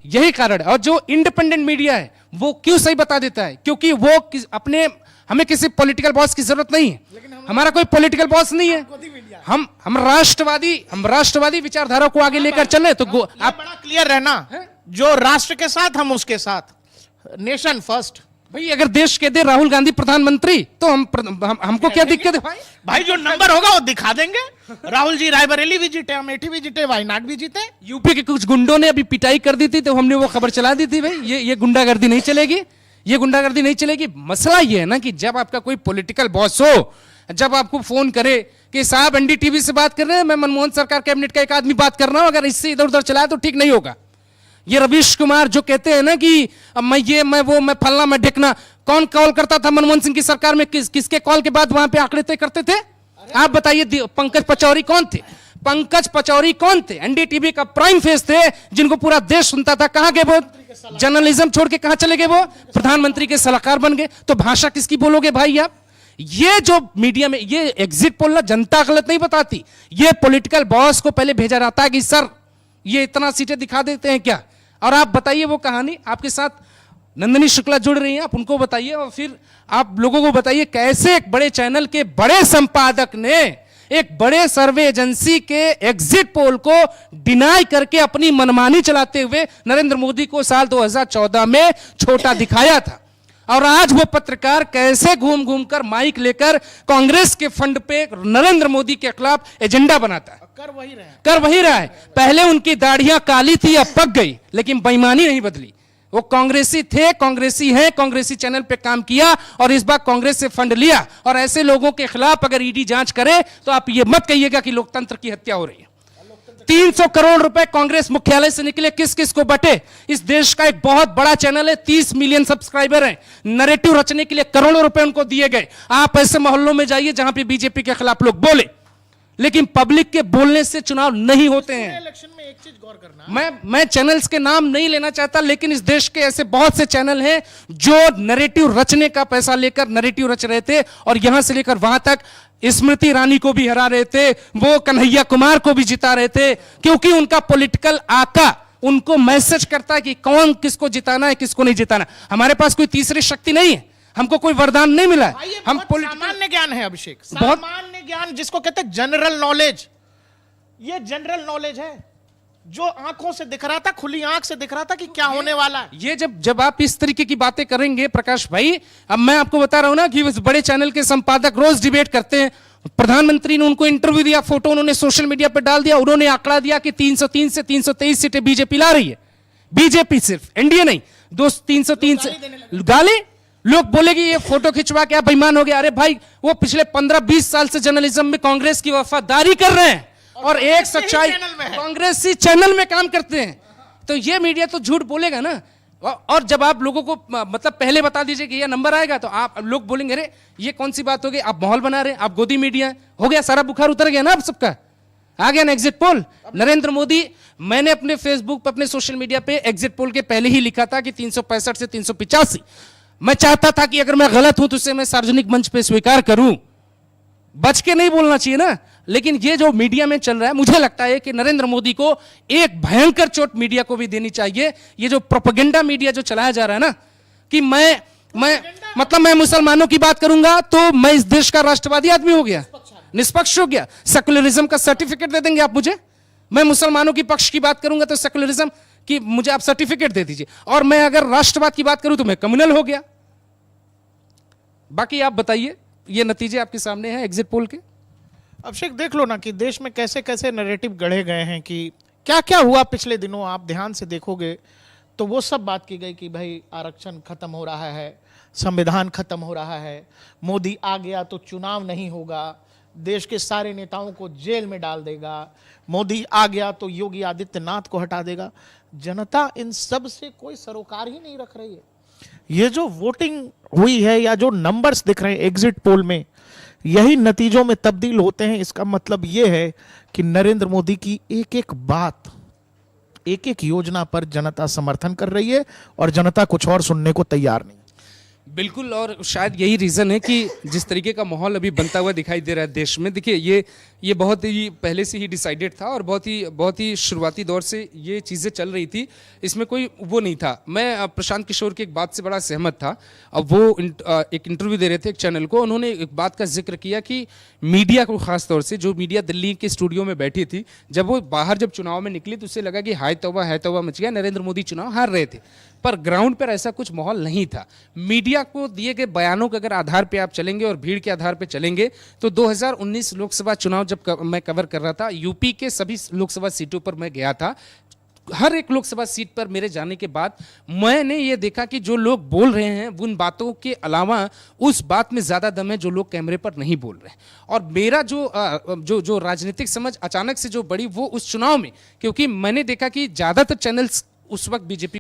यही कारण है। और जो इंडिपेंडेंट मीडिया है वो क्यों सही बता देता है, क्योंकि वो अपने हमें किसी पॉलिटिकल बॉस की जरूरत नहीं है, हमारा कोई पॉलिटिकल बॉस नहीं है, हम राष्ट्रवादी विचारधारा को आगे लेकर चले। तो आप बड़ा क्लियर रहना, जो राष्ट्र के साथ हम उसके साथ, नेशन फर्स्ट। भाई अगर देश के दे राहुल गांधी प्रधानमंत्री तो हमको क्या दिक्कत है भाई जो नंबर होगा वो दिखा देंगे। राहुल जी रायबरेली भी जीते, अमेठी भी जीते, वायनाड भी जीते। यूपी के कुछ गुंडों ने अभी पिटाई कर दी थी तो हमने वो खबर चला दी थी, भाई ये गुंडागर्दी नहीं चलेगी, ये गुंडागर्दी नहीं चलेगी। मसला ये है ना कि जब आपका कोई पॉलिटिकल बॉस हो, जब आपको फोन करे कि साहब एनडीटीवी से बात कर रहे हैं, मैं मनमोहन सरकार कैबिनेट का एक आदमी बात कर रहा हूं, अगर इससे इधर उधर चलाए तो ठीक नहीं होगा। ये रवीश कुमार जो कहते हैं ना कि मैं फलना मैं ढिकना, कौन कॉल करता था मनमोहन सिंह की सरकार में, किसके कॉल के बाद वहां पे आंकड़े तय करते थे? आप बताइए। पंकज पचौरी कौन थे? पंकज पचौरी कौन थे? एनडीटीवी का प्राइम फेस थे, जिनको पूरा देश सुनता था। कहां गए वो? जर्नलिज्म छोड़ के कहां चले गए वो? प्रधानमंत्री के सलाहकार बन गए। तो भाषा किसकी बोलोगे भाई आप? ये जो मीडिया में ये एग्जिट पोल ना, जनता गलत नहीं बताती, ये पॉलिटिकल बॉस को पहले भेजा जाता है कि सर ये इतना सीटें दिखा देते हैं क्या। और आप बताइए वो कहानी, आपके साथ नंदिनी शुक्ला जुड़ रही हैं, आप उनको बताइए और फिर आप लोगों को बताइए कैसे एक बड़े चैनल के बड़े संपादक ने एक बड़े सर्वे एजेंसी के एग्जिट पोल को डिनाई करके अपनी मनमानी चलाते हुए नरेंद्र मोदी को साल 2014 में छोटा दिखाया था। और आज वो पत्रकार कैसे घूम घूम कर माइक लेकर कांग्रेस के फंड पे नरेंद्र मोदी के खिलाफ एजेंडा बनाता है। कर वही रहा है। पहले उनकी दाढ़ियां काली थी, अब पक गई, लेकिन बेईमानी नहीं बदली। वो कांग्रेसी थे, कांग्रेसी हैं, कांग्रेसी चैनल पे काम किया और इस बार कांग्रेस से फंड लिया। और ऐसे लोगों के खिलाफ अगर ईडी जांच करे तो आप ये मत कहिएगा कि लोकतंत्र की हत्या हो रही है। 300 करोड़ रुपए कांग्रेस मुख्यालय से निकले, किस किस को बटे? इस देश का एक बहुत बड़ा चैनल है, 30 मिलियन सब्सक्राइबर हैं, नैरेटिव रचने के लिए करोड़ों रुपए उनको दिए गए। आप ऐसे मोहल्लों में जाइए जहां पे बीजेपी के खिलाफ लोग बोले, लेकिन पब्लिक के बोलने से चुनाव नहीं होते हैं। इलेक्शन में एक चीज गौर करना, मैं चैनल्स के नाम नहीं लेना चाहता, लेकिन इस देश के ऐसे बहुत से चैनल हैं जो नैरेटिव रचने का पैसा लेकर नैरेटिव रच रहे थे और यहां से लेकर वहां तक स्मृति ईरानी को भी हरा रहे थे, वो कन्हैया कुमार को भी जिता रहे थे, क्योंकि उनका पॉलिटिकल आका उनको मैसेज करता है कि कौन किसको जिताना है, किसको नहीं जिताना। हमारे पास कोई तीसरी शक्ति नहीं है, हमको कोई वरदान नहीं मिला है। हम सामान्य ज्ञान है अभिषेक, सामान्य ज्ञान जिसको कहते हैं जनरल नॉलेज। ये जनरल नॉलेज है जो आंखों से दिख रहा था, खुली आंख से दिख रहा था कि क्या होने वाला है। ये जब आप इस तरीके की बातें करेंगे प्रकाश भाई, अब मैं आपको बता रहा हूं ना कि इस बड़े चैनल के संपादक रोज डिबेट करते हैं। प्रधानमंत्री ने उनको इंटरव्यू दिया, फोटो उन्होंने सोशल मीडिया पर डाल दिया, उन्होंने आंकड़ा दिया कि 303 से 323 सीटें बीजेपी ला रही है। बीजेपी सिर्फ, एनडीए नहीं। 303 से गाली, लोग बोलेगी ये फोटो खिंचवा के आप बेईमान हो गए। अरे भाई वो पिछले 15-20 साल से जर्नलिज्म में कांग्रेस की वफादारी कर रहे हैं और एक सच्चाई कांग्रेसी चैनल में काम करते हैं, तो ये मीडिया तो झूठ बोलेगा ना। और जब आप लोगों को मतलब पहले बता दीजिए कि ये नंबर आएगा तो आप लोग बोलेंगे अरे ये कौन सी बात हो गई, आप माहौल बना रहे हैं, आप गोदी मीडिया हो गया, सारा बुखार उतर गया ना आप सबका, आ गया ना एग्जिट पोल। नरेंद्र मोदी, मैंने अपने फेसबुक पर अपने सोशल मीडिया पे एग्जिट पोल के पहले ही लिखा था कि 365 से 385। मैं चाहता था कि अगर मैं गलत हूं तो उसे मैं सार्वजनिक मंच पे स्वीकार करूं, बच के नहीं बोलना चाहिए ना। लेकिन ये जो मीडिया में चल रहा है, मुझे लगता है कि नरेंद्र मोदी को एक भयंकर चोट मीडिया को भी देनी चाहिए। ये जो प्रोपेगेंडा मीडिया जो चलाया जा रहा है ना कि मैं मुसलमानों की बात करूंगा तो मैं इस देश का राष्ट्रवादी आदमी हो गया, निष्पक्ष हो गया, सेकुलरिज्म का सर्टिफिकेट दे देंगे आप मुझे। मैं मुसलमानों की पक्ष की बात करूंगा तो सेकुलरिज्म की मुझे आप सर्टिफिकेट दे दीजिए, और मैं अगर राष्ट्रवाद की बात करूं तो मैं कम्युनल हो गया। बाकी आप बताइए, ये नतीजे आपके सामने हैं एग्जिट पोल के। अभिषेक देख लो ना कि देश में कैसे कैसे नैरेटिव गढ़े गए हैं कि क्या क्या हुआ पिछले दिनों। आप ध्यान से देखोगे तो वो सब बात की गई कि भाई आरक्षण खत्म हो रहा है, संविधान खत्म हो रहा है, मोदी आ गया तो चुनाव नहीं होगा, देश के सारे नेताओं को जेल में डाल देगा, मोदी आ गया तो योगी आदित्यनाथ को हटा देगा। जनता इन सब से कोई सरोकार ही नहीं रख रही है। ये जो वोटिंग हुई है या जो नंबर्स दिख रहे हैं एग्जिट पोल में, यही नतीजों में तब्दील होते हैं। इसका मतलब यह है कि नरेंद्र मोदी की एक एक बात, एक एक योजना पर जनता समर्थन कर रही है और जनता कुछ और सुनने को तैयार नहीं। बिल्कुल, और शायद यही रीज़न है कि जिस तरीके का माहौल अभी बनता हुआ दिखाई दे रहा है देश में, देखिए ये बहुत ही पहले से ही डिसाइडेड था और बहुत ही शुरुआती दौर से ये चीज़ें चल रही थी, इसमें कोई वो नहीं था। मैं प्रशांत किशोर की एक बात से बड़ा सहमत था। अब वो एक इंटरव्यू दे रहे थे एक चैनल को, उन्होंने एक बात का जिक्र किया कि मीडिया को खास तौर से, जो मीडिया दिल्ली के स्टूडियो में बैठी थी, जब वो बाहर जब चुनाव में निकली तो उसे लगा कि हाय तौबा मच गया, नरेंद्र मोदी चुनाव हार रहे थे, पर ग्राउंड पर ऐसा कुछ माहौल नहीं था। मीडिया को दिए गए बयानों के अगर आधार पे आप चलेंगे और भीड़ के आधार पे चलेंगे तो 2019 लोकसभा चुनाव जब मैं कवर कर रहा था, यूपी के सभी लोकसभा सीटों पर मैं गया था। हर एक लोकसभा सीट पर मेरे जाने के बाद मैंने ये देखा कि जो लोग बोल रहे हैं उन बातों के अलावा उस बात में ज़्यादा दम है जो लोग कैमरे पर नहीं बोल रहे हैं। और मेरा जो राजनीतिक समझ अचानक से जो बढ़ी वो उस चुनाव में, क्योंकि मैंने देखा कि ज़्यादातर चैनल्स उस वक्त बीजेपी